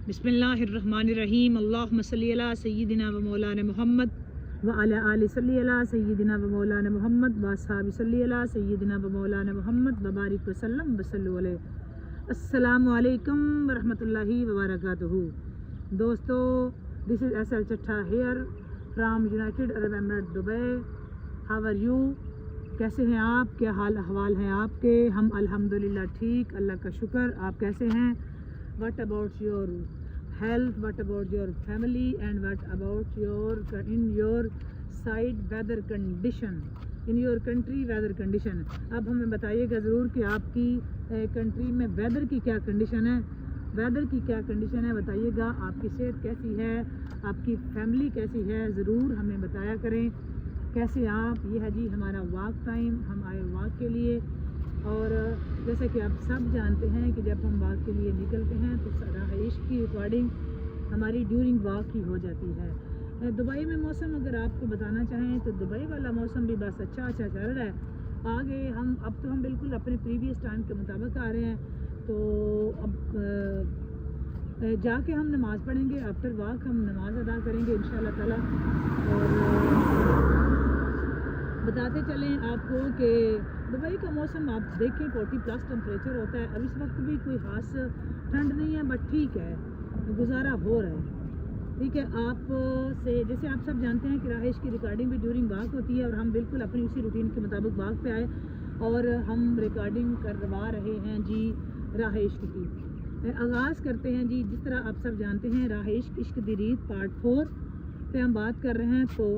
बिस्मिल्लाहिर्रहमानिर्रहीम। अल्लाहुम्मा सल्ली अला सय्यिदिना व मौलाना मुहम्मद व अला आलि सल्ली अला सय्यिदिना व मौलाना मुहम्मद व अस्हाबि सल्ली अला सय्यिदिना व मौलाना मुहम्मद व बारिक व सल्लम व सल्लु अलैहि। अस्सलामु अलैकुम व रहमतुल्लाहि व बरकातुहू। दोस्तों, दिस इज़ SL Chattha here from United Arab Emirate Dubai. How are you? कैसे हैं आप? क्या हाल अहवाल हैं आपके? हम अल्हम्दुलिल्लाह ठीक, अल्लाह का शुक्र। आप कैसे हैं? What about your health? What about your family? And what about in your side weather condition? In your country weather condition? अब हमें बताइएगा ज़रूर कि आपकी कंट्री में वेदर की क्या कंडीशन है। वेदर की क्या कंडीशन है बताइएगा। आपकी सेहत कैसी है? आपकी फैमिली कैसी है? ज़रूर हमें बताया करें कैसे आप। ये है जी हमारा वॉक टाइम। हम आए वॉक के लिए, और जैसे कि आप सब जानते हैं कि जब हम वॉक के लिए निकलते हैं तो रहाइश की रिकॉर्डिंग हमारी ड्यूरिंग वॉक ही हो जाती है। दुबई में मौसम अगर आपको बताना चाहें तो दुबई वाला मौसम भी बस अच्छा चल रहा है। आगे अब तो हम बिल्कुल अपने प्रीवियस टाइम के मुताबिक आ रहे हैं। तो अब जाके हम नमाज़ पढ़ेंगे। आफ्टर वॉक हम नमाज़ अदा करेंगे इंशाअल्लाह ताला। और बताते चलें आपको कि दुबई का मौसम आप देखें 40+ टेम्परेचर होता है। अब इस वक्त भी कोई खास ठंड नहीं है, बट ठीक है, गुजारा हो रहा है। ठीक है, आप से जैसे आप सब जानते हैं कि रहाइश की रिकॉर्डिंग भी ड्यूरिंग वॉक होती है, और हम बिल्कुल अपनी उसी रूटीन के मुताबिक वॉक पे आए और हम रिकॉर्डिंग करवा रहे हैं जी रहाइश की। आगाज़ करते हैं जी। जिस तरह आप सब जानते हैं रहाइश इश्क दी रीत पार्ट 4 पे हम बात कर रहे हैं। तो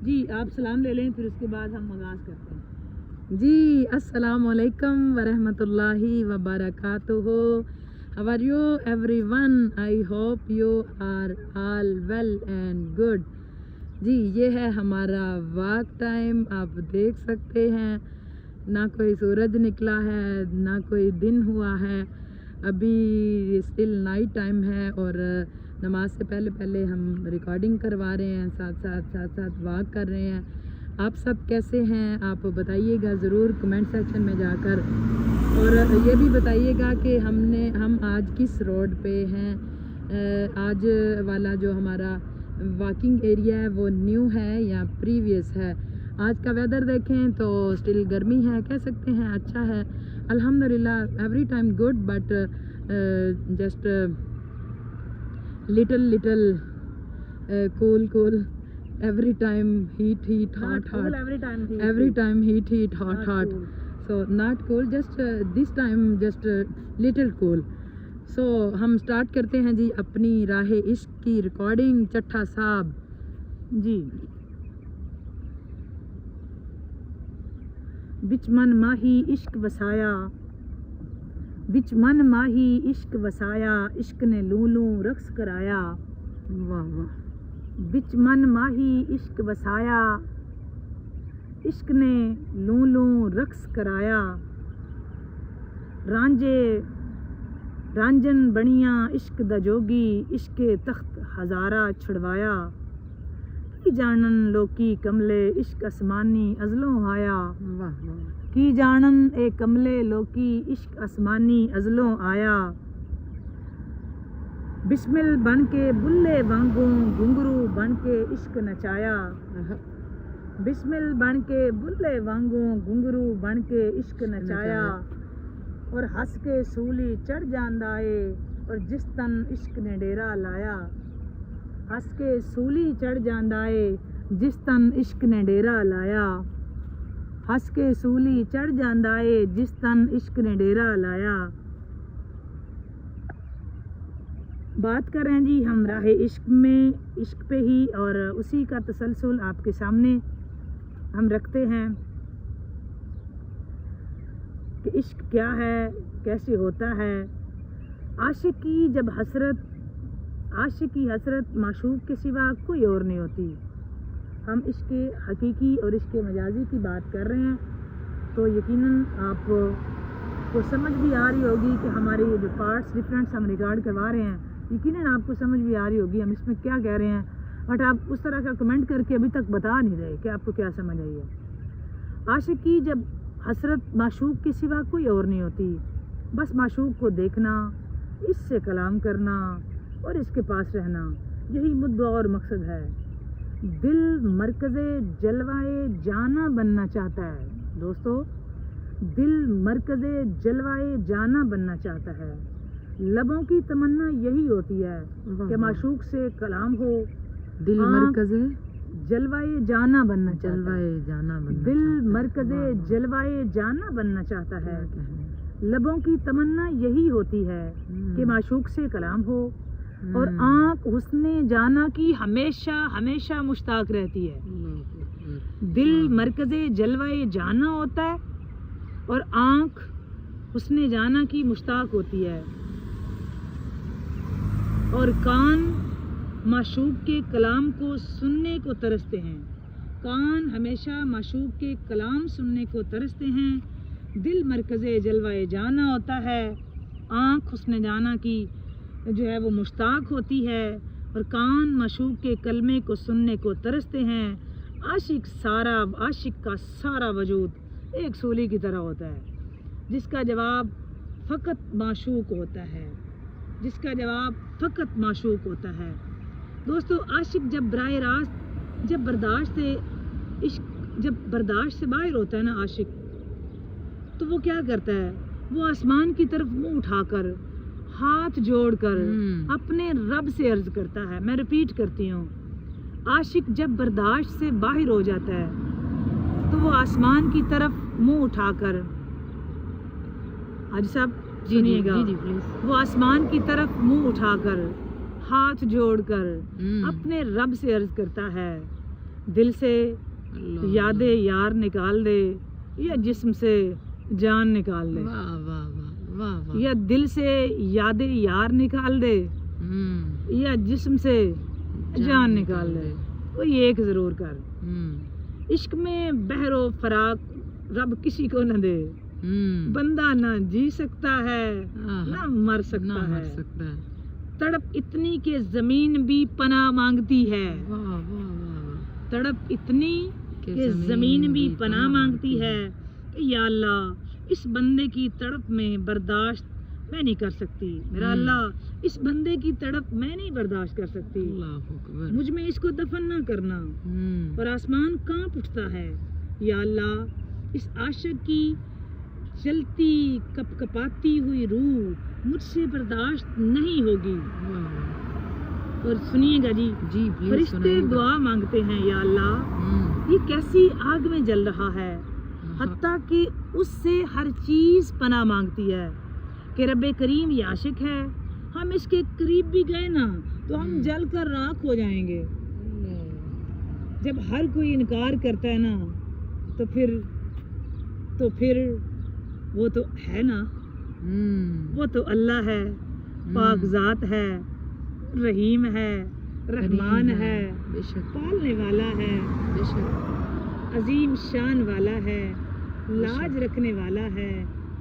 जी आप सलाम ले लें, फिर उसके बाद हम आगाज़ करते हैं जी। अस्सलामु अलैकुम व रहमतुल्लाहि व बरकातुहू। How are you everyone? I hope you are all well and good. जी ये है हमारा वॉक टाइम। आप देख सकते हैं ना कोई सूरज निकला है ना कोई दिन हुआ है। अभी स्टिल नाइट टाइम है और नमाज से पहले हम रिकॉर्डिंग करवा रहे हैं, साथ वॉक कर रहे हैं। आप सब कैसे हैं आप बताइएगा ज़रूर कमेंट सेक्शन में जाकर, और ये भी बताइएगा कि हम आज किस रोड पे हैं। आज वाला जो हमारा वॉकिंग एरिया है वो न्यू है या प्रीवियस है। आज का वेदर देखें तो स्टिल गर्मी है, कह सकते हैं अच्छा है अल्हम्दुलिल्लाह। Every time good but just little cool every time heat hot every time heat hot so not cool, just this time just little cool. So हम स्टार्ट करते हैं जी अपनी राहे इश्क की रिकॉर्डिंग। चट्ठा साहब जी। बिच मन माही इश्क वसाया, बिच मन माही इश्क वसाया, इश्क ने लूलू रक्स कराया। वाह वाह। बिच मन माही इश्क वसाया, इश्क ने लूलू रक्स कराया। रांझन बनिया इश्क दा जोगी, इश्क तख्त हज़ारा छुड़वाया। की जानन लोकी कमले इश्क आसमानी अज़लों आया। वाह वाह। की जानन ए कमले लोकी इश्क आसमानी अज़लों आया। बिस्मिल बन के बुल्ले वांगू घुंघरू बन के इश्क नचाया। बिस्मिल बन के बुल्ले वांगू घुंघरू बन के इश्क नचाया। और हंस के सूली चढ़ जांदाए, और जिस तन इश्क ने डेरा लाया। हंस के सूली चढ़ जांदाए, जिस तन इश्क ने डेरा लाया। हंस के सूली चढ़ जांदाए, जिस तन इश्क ने डेरा लाया। बात कर रहे हैं जी हम राहे इश्क में, इश्क पे ही, और उसी का तसलसल आपके सामने हम रखते हैं कि इश्क क्या है, कैसे होता है। आशिकी जब आशिकी हसरत माशूक के सिवा कोई और नहीं होती। हम इसके हकीकी और इसके मजाजी की बात कर रहे हैं, तो यकीनन आपको समझ भी आ रही होगी कि हमारे ये जो पार्ट्स डिफरेंट्स हम रिकॉर्ड करवा रहे हैं, यकीनन आपको समझ भी आ रही होगी हम इसमें क्या कह रहे हैं। बट आप उस तरह का कमेंट करके अभी तक बता नहीं रहे कि आपको क्या समझ आई है। आशिकी जब हसरत माशूक के सिवा कोई और नहीं होती, बस माशूक को देखना, इससे कलाम करना और इसके पास रहना, यही मुद्दा और मकसद है। दिल मरकज़े जलवाए जाना बनना चाहता है दोस्तों, दिल मरकज़े जलवाए जाना बनना चाहता है। लबों की तमन्ना यही होती है कि माशूक से कलाम हो, दिल मरकज़े जलवाए जाना बनना चाहता है। जलवाए जाना बनना दिल चाहता है। मरकज़े जलवाए जाना बनना चाहता है। लबों की तमन्ना यही होती है कि माशूक से कलाम हो, और आँख हुस्ने जाना की हमेशा हमेशा मुश्ताक रहती है। दिल मरकज़े जलवाए जाना होता है और आँख हुस्ने जाना की मुश्ताक होती है, और कान माशूक के कलाम को सुनने को तरसते हैं। कान हमेशा माशूक के कलाम सुनने को तरसते हैं। दिल मरकज़े जलवाए जाना होता है, आँख हुस्ने जाना की जो है वो मुश्ताक होती है, और कान माशूक के कलमे को सुनने को तरसते हैं। आशिक का सारा वजूद एक सूली की तरह होता है, जिसका जवाब फ़कत माशूक होता है, जिसका जवाब फ़कत माशूक होता है। दोस्तों, आशिक जब बराह रास्त जब बर्दाश्त से बाहर होता है ना आशिक, तो वो क्या करता है, वो आसमान की तरफ मुंह उठाकर हाथ जोड़कर अपने रब से अर्ज करता है। मैं रिपीट करती हूँ, आशिक जब बर्दाश्त से बाहर हो जाता है तो वो आसमान की तरफ मुंह उठाकर, हाजी साहब सुनिएगा, वो आसमान की तरफ मुंह उठाकर हाथ जोड़कर अपने रब से अर्ज करता है, दिल से यादे यार निकाल दे या जिस्म से जान निकाल दे। वाह वाह वाह वाह। या दिल से यादे यार निकाल दे या जिस्म से जान निकाल दे, कोई एक जरूर कर। इश्क में बहरो फराक रब किसी को न दे, बंदा ना जी सकता है ना मर सकता है। तड़प इतनी के जमीन भी पनाह मांगती है, तड़प इतनी के जमीन भी पनाह मांगती है। या अल्लाह, इस बंदे की तड़प में बर्दाश्त मैं नहीं कर सकती, मेरा अल्लाह इस बंदे की तड़प मैं नहीं बर्दाश्त कर सकती, मुझ में इसको दफन ना करना। और आसमान कांप उठता है, या अल्लाह इस आशिक की जलती कपकपाती हुई रूह मुझसे बर्दाश्त नहीं होगी। और सुनिएगा जी, फरिश्ते दुआ मांगते हैं, या अल्लाह ये कैसी आग में जल रहा है, हत्ता कि उससे हर चीज़ पनाह मांगती है कि रब्बे करीम ये आशिक है, हम इसके करीब भी गए ना तो हम जल कर राख हो जाएंगे। जब हर कोई इनकार करता है ना तो फिर वो तो है ना, वो तो अल्लाह है, पाक ज़ात है, रहीम है, रहमान है, पालने वाला है, अजीम शान वाला है, लाज रखने वाला है,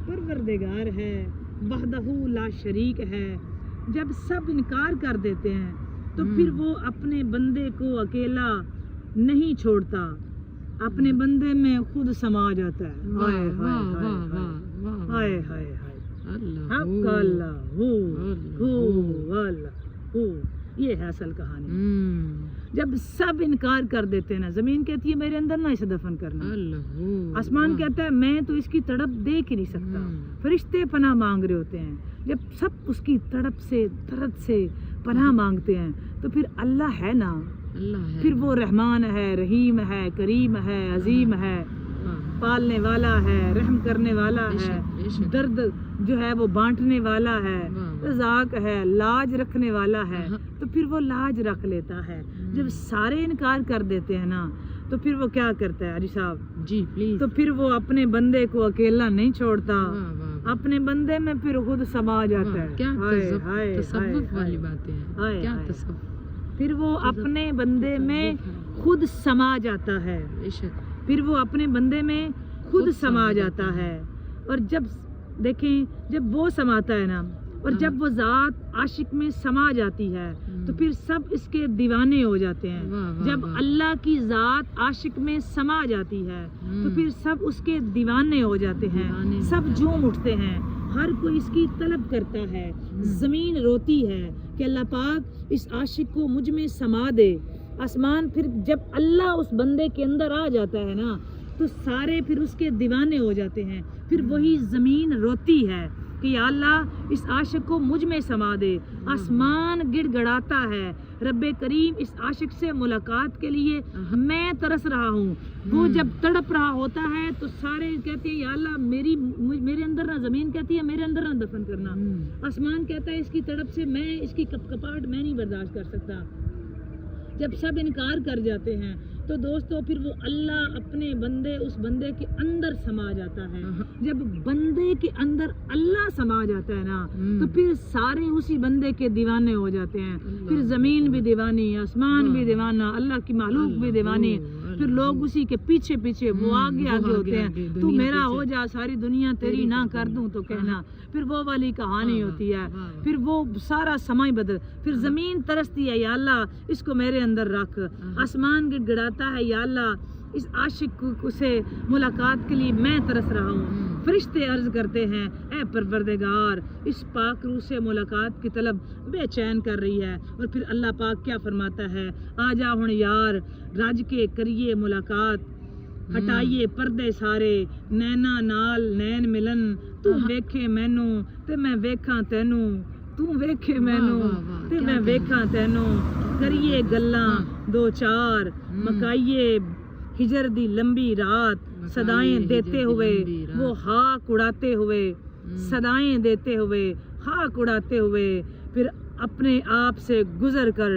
परवरदिगार है, वहदहू ला शरीक है। जब सब इनकार कर देते हैं तो फिर वो अपने बंदे को अकेला नहीं छोड़ता, अपने बंदे में खुद समा जाता है। हाय हाय हाय ये है असल कहानी। जब सब इनकार कर देते हैं ना, जमीन कहती है मेरे अंदर ना इसे दफन करना, आसमान कहता है मैं तो इसकी तड़प देख ही नहीं सकता, फरिश्ते पनाह मांग रहे होते हैं। जब सब उसकी तड़प से दर्द से पनाह मांगते हैं तो फिर अल्लाह है ना, फिर वो रहमान है, रहीम है, करीम है, अजीम है, पालने वाला है, रहम करने वाला है, दर्द जो है वो बांटने वाला है, रज़ाक है, लाज रखने वाला है, तो फिर वो लाज रख लेता है। जब सारे इनकार कर देते हैं ना तो फिर वो क्या करता है अजी साहब जी प्लीज, तो फिर वो अपने बंदे को अकेला नहीं छोड़ता, अपने बंदे में फिर खुद समा जाता है। क्या तसव्वुफ वाली बातें हैं, क्या तसव्वुफ। फिर वो अपने बंदे में खुद समा जाता है, फिर वो अपने बंदे में खुद समा जाता है। और जब देखें, जब वो समाता है ना, और जब वो ज़ात आशिक में समा जाती है तो फिर सब इसके दीवाने हो जाते हैं। जब अल्लाह की ज़ात आशिक में समा जाती है तो फिर सब उसके दीवाने हो जाते हैं, सब झूम उठते हैं, ہر کوئی اس کی طلب کرتا ہے. زمین روتی ہے کہ اللہ پاک اس عاشق کو مجھ میں سما دے. آسمان پھر جب اللہ اس بندے کے اندر آ جاتا ہے نا تو سارے پھر اس کے دیوانے ہو جاتے ہیں. پھر وہی زمین روتی ہے کہ یا اللہ اس عاشق کو مجھ میں سما دے. آسمان گڑ گڑاتا ہے رب کریم اس عاشق سے ملاقات کے لیے میں ترس رہا ہوں. وہ جب تڑپ رہا ہوتا ہے تو سارے کہتے ہیں یا اللہ میرے اندر نہ زمین کہتی ہے میرے اندر نہ دفن کرنا. آسمان کہتا ہے اس کی تڑپ سے میں اس کی کپاہٹ میں نہیں برداشت کر سکتا. جب سب انکار کر جاتے ہیں تو دوستو پھر وہ اللہ اپنے بندے اس بندے کے اندر سما جاتا ہے. جب بندے کے اندر اللہ سما جاتا ہے نا تو پھر سارے اسی بندے کے دیوانے ہو جاتے ہیں. پھر زمین بھی دیوانی, آسمان بھی دیوانہ, اللہ کی معلوق بھی دیوانی. پھر لوگ اسی کے پیچھے پیچھے وہ آگے آگے ہوتے ہیں. تو میرا ہو جا ساری دنیا تیری نہ کر دوں تو کہنا. پھر وہ والی کہانی ہوتی ہے. پھر وہ سارا سما ہی بدل. پھر زمین ترستی ہے یا اللہ اس کو میرے اندر رکھ. آسمان گڑ گڑاتا ہے یا اللہ اس عاشق سے ملاقات کے لیے میں ترس رہا ہوں. فرشتے عرض کرتے ہیں اے پروردگار اس پاک روح سے ملاقات کی طلب بے چین کر رہی ہے. اور پھر اللہ پاک کیا فرماتا ہے, آ جا ہن یار رج کے کریے ملاقات, ہٹائیے پردے سارے نینا نال نین ملن. تو ویکھے مینوں تے میں ویکھاں تینوں, تو ویکھے مینوں تے میں ویکھاں تینوں. کریے گلاں دو چار مکائیے ہجر دی لمبی رات. صدائیں دیتے ہوئے وہ ہاک اڑاتے ہوئے, صدائیں دیتے ہوئے ہاک اڑاتے ہوئے. پھر اپنے آپ سے گزر کر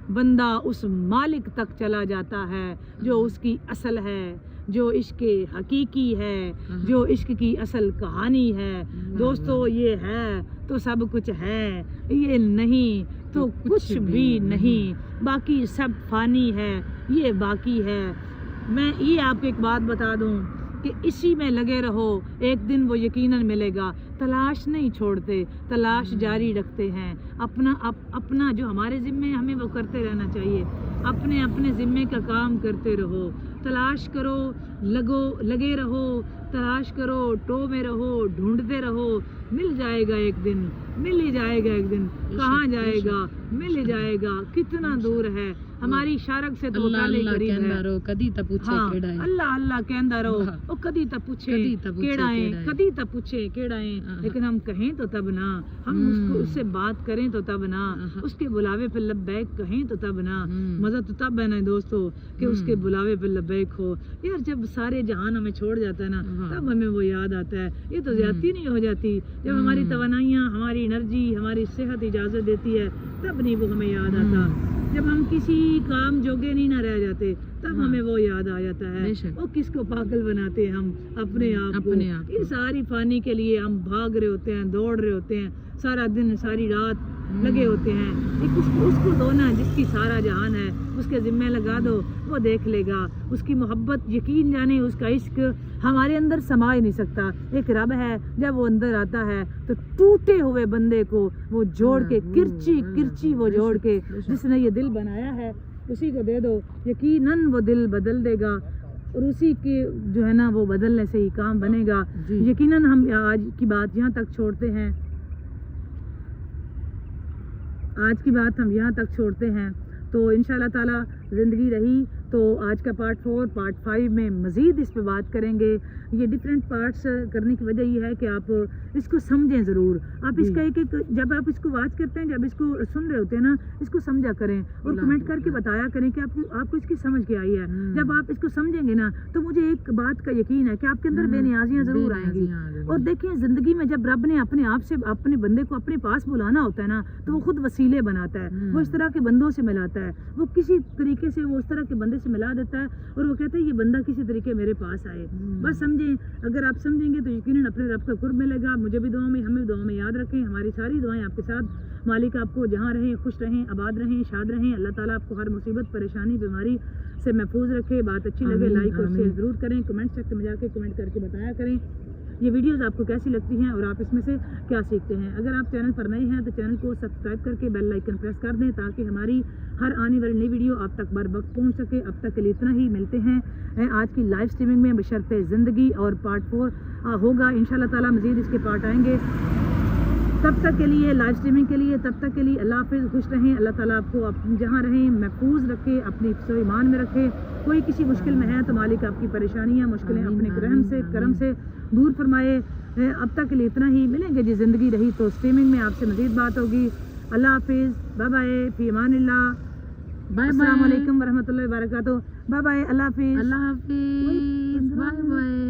بندہ اس مالک تک چلا جاتا ہے جو اس کی اصل ہے, جو عشق حقیقی ہے, جو عشق کی اصل کہانی ہے. دوستو یہ ہے تو سب کچھ ہے, یہ نہیں تو کچھ بھی نہیں. باقی سب فانی ہے, یہ باقی ہے. میں یہ آپ کو ایک بات بتا دوں کہ اسی میں لگے رہو, ایک دن وہ یقیناً ملے گا. تلاش نہیں چھوڑتے, تلاش جاری رکھتے ہیں. اپنا جو ہمارے ذمے ہمیں وہ کرتے رہنا چاہیے. اپنے ذمے کا کام کرتے رہو, تلاش کرو, لگے رہو, تلاش کرو, ٹو میں رہو, ڈھونڈتے رہو. مل جائے گا ایک دن, مل ہی جائے گا ایک دن. کہاں جائے گا, مل ہی جائے گا. کتنا دور ہے ہماری شارک سے تو قریب ہے. اللہ اللہ کہندا رہو او کدی تا پوچھے کیڑا ہے, کدی تا پوچھے کیڑا ہے. لیکن ہم کہیں تو تب نہ, ہم اس سے بات کریں تو تب نہ, اس کے بلاوے پہ لبیک کہیں تو تب نہ. مزہ تو تب ہے نا دوستو کہ اس کے بلاوے پہ لبیک ہو. یار جب سارے جہان ہمیں چھوڑ جاتا ہے نا تب ہمیں وہ یاد آتا ہے. یہ تو زیادتی نہیں ہو جاتی جب ہماری توانائیاں, ہماری انرجی, ہماری صحت اجازت دیتی ہے تب نہیں وہ ہمیں یاد آتا. جب ہم کسی کام جوگے نہیں نہ رہ جاتے تب ہمیں وہ یاد آ جاتا ہے. وہ کس کو پاگل بناتے ہیں ہم, اپنے آپ کو. یہ ساری فانی کے لیے ہم بھاگ رہے ہوتے ہیں, دوڑ رہے ہوتے ہیں, سارا دن ساری رات لگے ہوتے ہیں. اس کو دو نا جس کی سارا جہان ہے, اس کے ذمہ لگا دو, وہ دیکھ لے گا. اس کی محبت یقین جانے اس کا عشق ہمارے اندر سما ہی نہیں سکتا. ایک رب ہے جب وہ اندر آتا ہے تو ٹوٹے ہوئے بندے کو وہ جوڑ کے کرچی وہ جوڑ کے, جس نے یہ دل بنایا ہے اسی کو دے دو, یقیناً وہ دل بدل دے گا. اور اسی کے جو ہے نا وہ بدلنے سے ہی کام بنے گا. یقیناً ہم آج کی بات یہاں تک چھوڑتے ہیں, آج کی بات ہم یہاں تک چھوڑتے ہیں. تو انشاءاللہ تعالی زندگی رہی تو آج کا پارٹ 4 پارٹ 5 میں مزید اس پہ بات کریں گے. یہ ڈفرینٹ پارٹس کرنے کی وجہ یہ ہے کہ آپ اس کو سمجھیں ضرور. آپ اس کا ایک جب آپ اس کو واچ کرتے ہیں, جب اس کو سن رہے ہوتے ہیں نا, اس کو سمجھا کریں اور کمنٹ کر کے بتایا کریں کہ آپ کو اس کی سمجھ کے آئی ہے. جب آپ اس کو سمجھیں گے نا تو مجھے ایک بات کا یقین ہے کہ آپ کے اندر بے نیازیاں ضرور آئیں گی. اور دیکھیں زندگی میں جب رب نے اپنے آپ سے اپنے بندے کو اپنے پاس بلانا ہوتا ہے نا تو وہ خود وسیلے بناتا ہے. وہ اس طرح کے بندوں سے ملاتا ہے, وہ کسی طریقے سے وہ اس طرح کے بندے سے ملا دیتا ہے اور وہ کہتا ہے یہ بندہ کسی طریقے میرے پاس آئے. بس سمجھیں, اگر آپ سمجھیں گے تو یقیناً اپنے رب کا قرب ملے گا. مجھے بھی دعاؤں میں, ہمیں دعاؤں میں یاد رکھیں. ہماری ساری دعائیں آپ کے ساتھ. مالک آپ کو جہاں رہیں خوش رہیں, آباد رہیں, شاد رہیں. اللہ تعالیٰ آپ کو ہر مصیبت, پریشانی, بیماری سے محفوظ رکھے. بات اچھی لگے لائک اور شیئر ضرور کریں. کمنٹ سیکشن میں جا کے کمنٹ کر کے بتایا کریں. یہ ویڈیوز آپ کو کیسی لگتی ہیں اور آپ اس میں سے کیا سیکھتے ہیں. اگر آپ چینل پر نئے ہیں تو چینل کو سبسکرائب کر کے بیل آئیکن پریس کر دیں تاکہ ہماری ہر آنے والی نئی ویڈیو آپ تک بر وقت پہنچ سکے. اب تک کے لیے اتنا ہی. ملتے ہیں آج کی لائیو اسٹریمنگ میں بشرط زندگی اور پارٹ 4 ہوگا انشاءاللہ تعالی. مزید اس کے پارٹ آئیں گے. تب تک کے لیے لائیو اسٹریمنگ کے لیے تب تک کے لیے اللہ حافظ. خوش رہیں. اللہ تعالیٰ آپ کو جہاں رہیں محفوظ رکھے, اپنی حفظ و ایمان میں رکھے. کوئی کسی مشکل میں ہے تو مالک آپ کی پریشانیاں مشکلیں اپنے کرم سے دور فرمائے. اب تک کے لیے اتنا ہی. ملیں گے جی زندگی رہی تو اسٹریمنگ میں آپ سے مزید بات ہوگی. اللہ حافظ. Bye bye. فی امان اللہ. السلام علیکم ورحمۃ اللہ وبرکاتہ. Bye bye. اللہ حافظ. اللہ حافظ. Bye bye.